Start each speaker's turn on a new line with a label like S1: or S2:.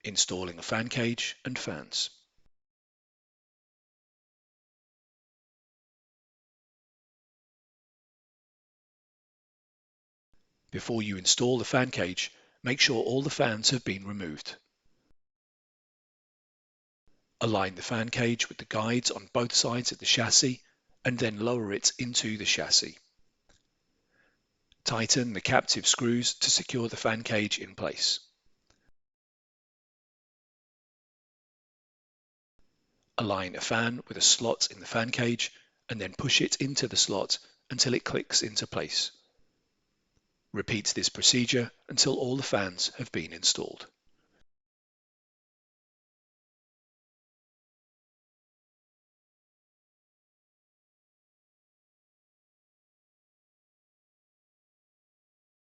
S1: installing a fan cage and fans. Before you install the fan cage, make sure all the fans have been removed. Align the fan cage with the guides on both sides of the chassis and then lower it into the chassis. Tighten the captive screws to secure the fan cage in place. Align a fan with a slot in the fan cage and then push it into the slot until it clicks into place. Repeat this procedure until all the fans have been installed.